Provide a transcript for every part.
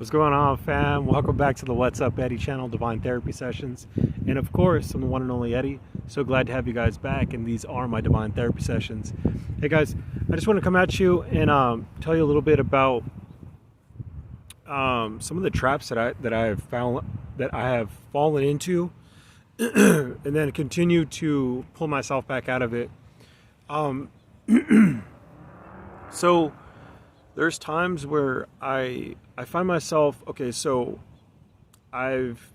What's going on, fam? Welcome back to the What's Up Eddie channel, Divine Therapy Sessions. And of course, I'm the one and only Eddie. So glad to have you guys back, and these are my Divine Therapy Sessions. Hey guys, I just want to come at you and tell you a little bit about some of the traps that I have fallen into, and then continue to pull myself back out of it. So there's times where I find myself, okay, so I've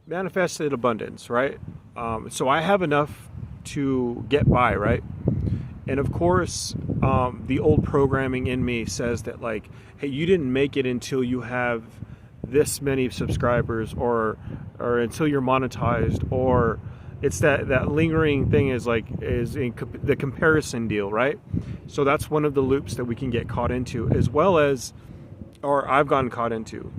manifested abundance, right? So I have enough to get by, right? And of course, the old programming in me says that, like, hey, you didn't make it until you have this many subscribers, or until you're monetized, or it's that lingering thing is the comparison deal, right? So that's one of the loops that we can get caught into, as well as, or I've gotten caught into.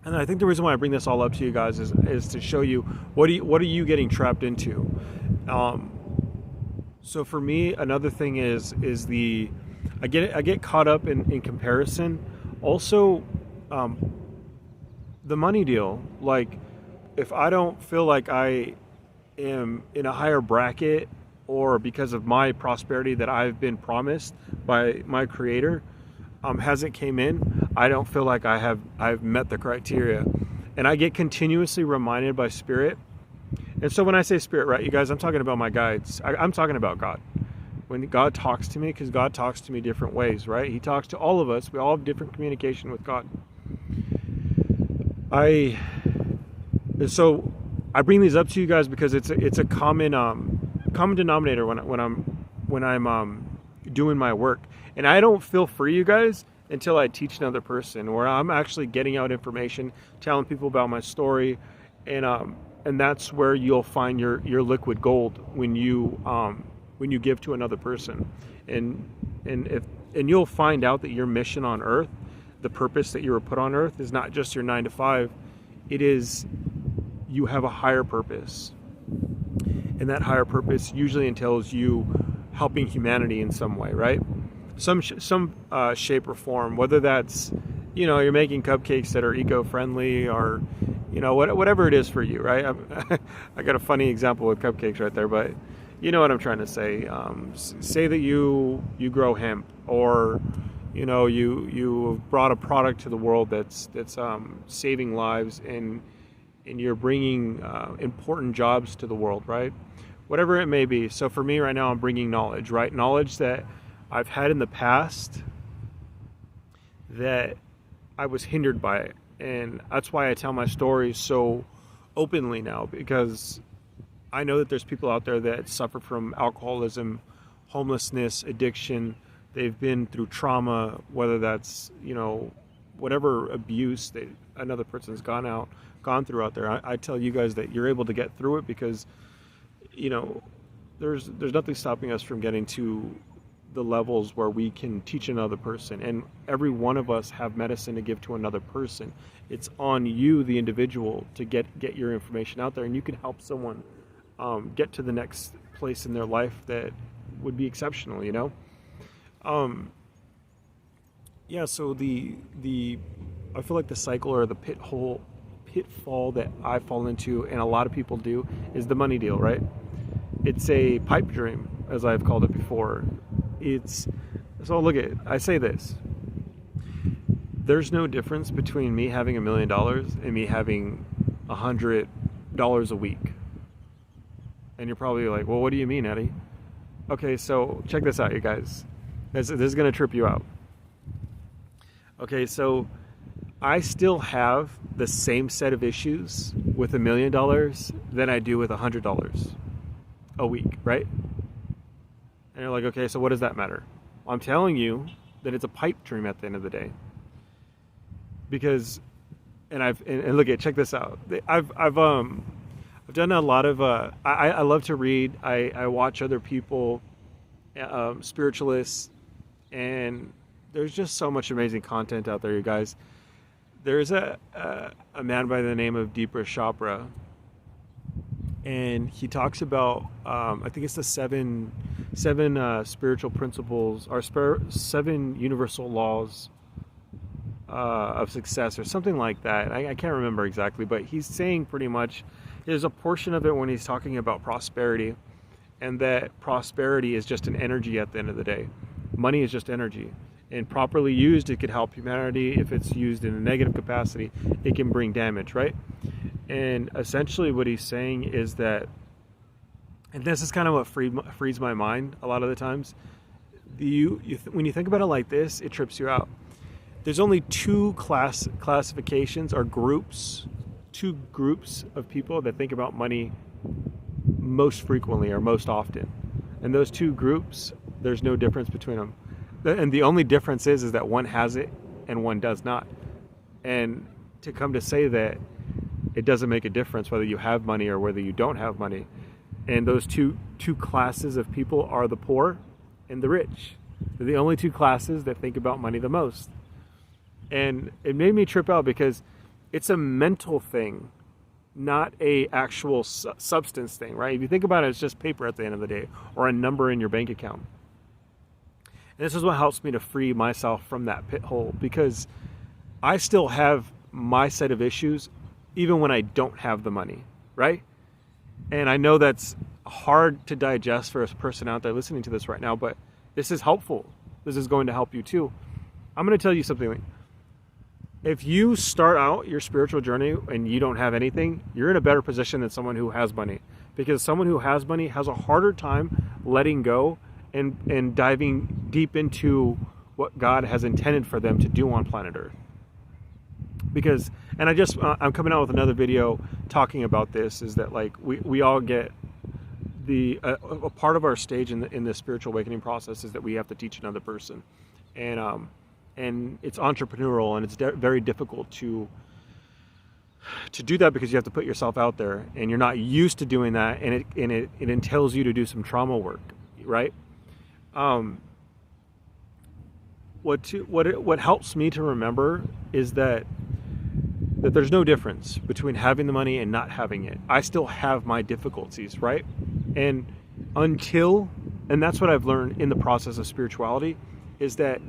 And I think the reason why I bring this all up to you guys is to show you what are you getting trapped into. So for me, another thing is I get caught up in comparison. Also, the money deal. Like, if I don't feel like I am in a higher bracket, or because of my prosperity that I've been promised by my creator hasn't came in, I don't feel like I've met the criteria. And I get continuously reminded by spirit. And so when I say spirit, right, you guys, I'm talking about my guides. I'm talking about God. When God talks to me, because God talks to me different ways, right? He talks to all of us. We all have different communication with God. So I bring these up to you guys because it's a common denominator when I'm doing my work. And I don't feel free, you guys, until I teach another person, where I'm actually getting out information, telling people about my story, and that's where you'll find your liquid gold when you give to another person, and you'll find out that your mission on Earth, the purpose that you were put on Earth, is not just your 9 to 5. It is, you have a higher purpose, and that higher purpose usually entails you helping humanity in some way, right? Some shape or form, whether that's, you're making cupcakes that are eco-friendly, or whatever it is for you, right? I got a funny example with cupcakes right there, but you know what I'm trying to say. Say that you grow hemp, or you brought a product to the world that's saving lives, and you're bringing important jobs to the world, right? Whatever it may be. So for me right now, I'm bringing knowledge, right? Knowledge that I've had in the past that I was hindered by it. And that's why I tell my story so openly now, because I know that there's people out there that suffer from alcoholism, homelessness, addiction. They've been through trauma, whether that's, whatever abuse that another person's gone through out there. I tell you guys that you're able to get through it because, there's nothing stopping us from getting to the levels where we can teach another person, and every one of us have medicine to give to another person. It's on you, the individual, to get your information out there, and you can help someone get to the next place in their life that would be exceptional, yeah. So the I feel like the cycle, or the pitfall that I fall into, and a lot of people do, is the money deal, right? It's a pipe dream, as I've called it before. So look at it. I say this. There's no difference between me having $1 million and me having $100 a week. And you're probably like, well, what do you mean, Eddie? Okay, so check this out, you guys. This is going to trip you out. Okay, so I still have the same set of issues with $1 million than I do with $100 a week, right? And you're like, okay, so what does that matter? Well, I'm telling you that it's a pipe dream at the end of the day. Because, and look at, check this out. I've done a lot of, I love to read. I watch other people, spiritualists, and there's just so much amazing content out there, you guys. There's a man by the name of Deepa Chopra, and he talks about, I think it's the seven spiritual principles, or 7 universal laws of success or something like that. I can't remember exactly, but he's saying pretty much there's a portion of it when he's talking about prosperity, and that prosperity is just an energy at the end of the day. Money is just energy, and properly used, it could help humanity. If it's used in a negative capacity, it can bring damage, right? And essentially what he's saying is that, and this is kind of what frees my mind a lot of the times, when you think about it like this, it trips you out. There's only two classifications or groups, two groups of people that think about money most frequently or most often. And those two groups, there's no difference between them. And the only difference is that one has it and one does not. And to come to say that it doesn't make a difference whether you have money or whether you don't have money. And those two classes of people are the poor and the rich. They're the only two classes that think about money the most. And it made me trip out because it's a mental thing, not a actual substance thing, right? If you think about it, it's just paper at the end of the day, or a number in your bank account. And this is what helps me to free myself from that pit hole, because I still have my set of issues even when I don't have the money, right? And I know that's hard to digest for a person out there listening to this right now, but this is helpful. This is going to help you too. I'm going to tell you something. If you start out your spiritual journey and you don't have anything, you're in a better position than someone who has money, because someone who has money has a harder time letting go and diving deep into what God has intended for them to do on planet Earth. Because, and I'm coming out with another video talking about this, is that like we all get a part of our stage in the spiritual awakening process is that we have to teach another person, and it's entrepreneurial, and it's very difficult to do that because you have to put yourself out there, and you're not used to doing that, and it entails you to do some trauma work, right? What helps me to remember is that there's no difference between having the money and not having it. I still have my difficulties, right? And that's what I've learned in the process of spirituality, is that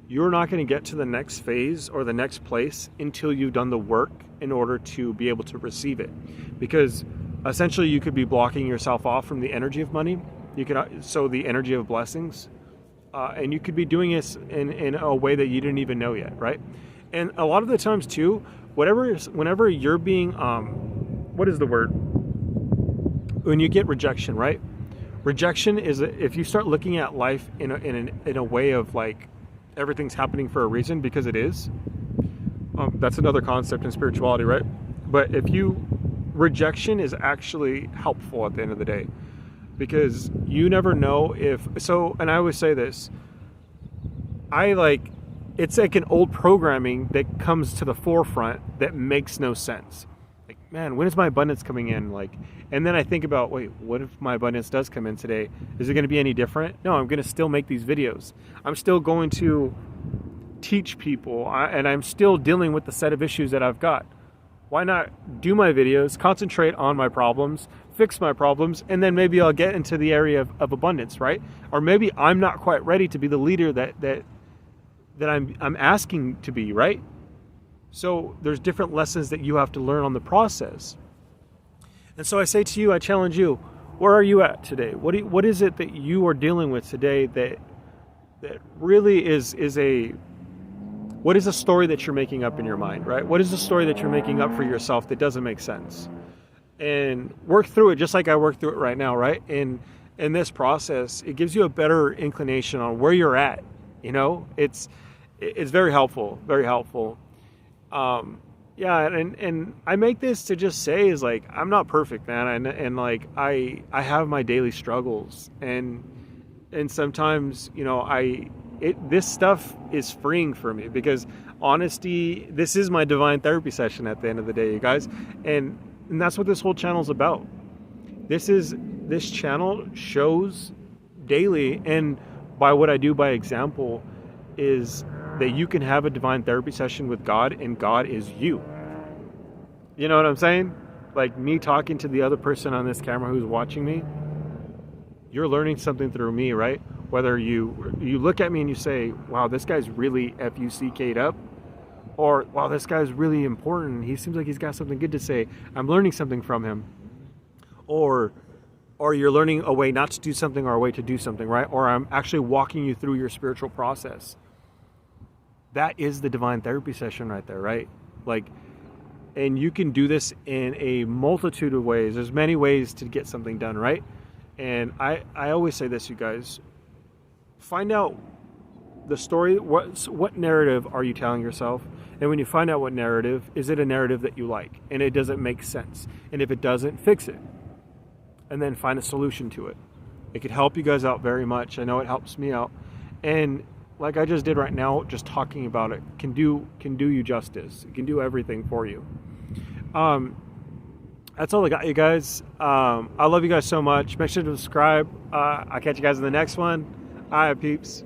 you're not going to get to the next phase or the next place until you've done the work in order to be able to receive it. Because essentially you could be blocking yourself off from the energy of money. You could, so the energy of blessings, and you could be doing this in a way that you didn't even know yet, right? And a lot of the times too, whenever you're being, what is the word? When you get rejection, right? Rejection is if you start looking at life in a way of like everything's happening for a reason, because it is. That's another concept in spirituality, right? But rejection is actually helpful at the end of the day, because you never know and I always say this, it's like an old programming that comes to the forefront that makes no sense. Like, man, when is my abundance coming in? And then I think about, wait, what if my abundance does come in today? Is it going to be any different? No, I'm going to still make these videos. I'm still going to teach people, and I'm still dealing with the set of issues that I've got. Why not do my videos, concentrate on my problems, fix my problems, and then maybe I'll get into the area of abundance, right? Or maybe I'm not quite ready to be the leader that I'm asking to be, right? So there's different lessons that you have to learn on the process. And so I say to you, I challenge you, where are you at today? What is it that you are dealing with today that really what is a story that you're making up in your mind, right? What is the story that you're making up for yourself that doesn't make sense? And work through it just like I work through it right now, right? In this process, it gives you a better inclination on where you're at. You know, it's very helpful, very helpful. Yeah, and I make this to just say is like, I'm not perfect, man, and like I have my daily struggles, and sometimes, you know, this stuff is freeing for me, because honesty, this is my divine therapy session at the end of the day, you guys, and that's what this whole channel is about. This channel shows daily, and by what I do by example, is that you can have a divine therapy session with God, and God is you. You know what I'm saying? Like me talking to the other person on this camera who's watching me, you're learning something through me, right? Whether you look at me and you say, wow, this guy's really F-U-C-K'd up, Or, wow, this guy's really important. He seems like he's got something good to say. I'm learning something from him. Or you're learning a way not to do something or a way to do something, right? Or I'm actually walking you through your spiritual process. That is the divine therapy session right there, right? Like, and you can do this in a multitude of ways. There's many ways to get something done, right? And I always say this, you guys. Find out the story. What narrative are you telling yourself? And when you find out what narrative, is it a narrative that you like? And it doesn't make sense. And if it doesn't, fix it. And then find a solution to it. It could help you guys out very much. I know it helps me out. And like I just did right now, just talking about it can do you justice. It can do everything for you. That's all I got, you guys. I love you guys so much. Make sure to subscribe. I'll catch you guys in the next one. All right, peeps.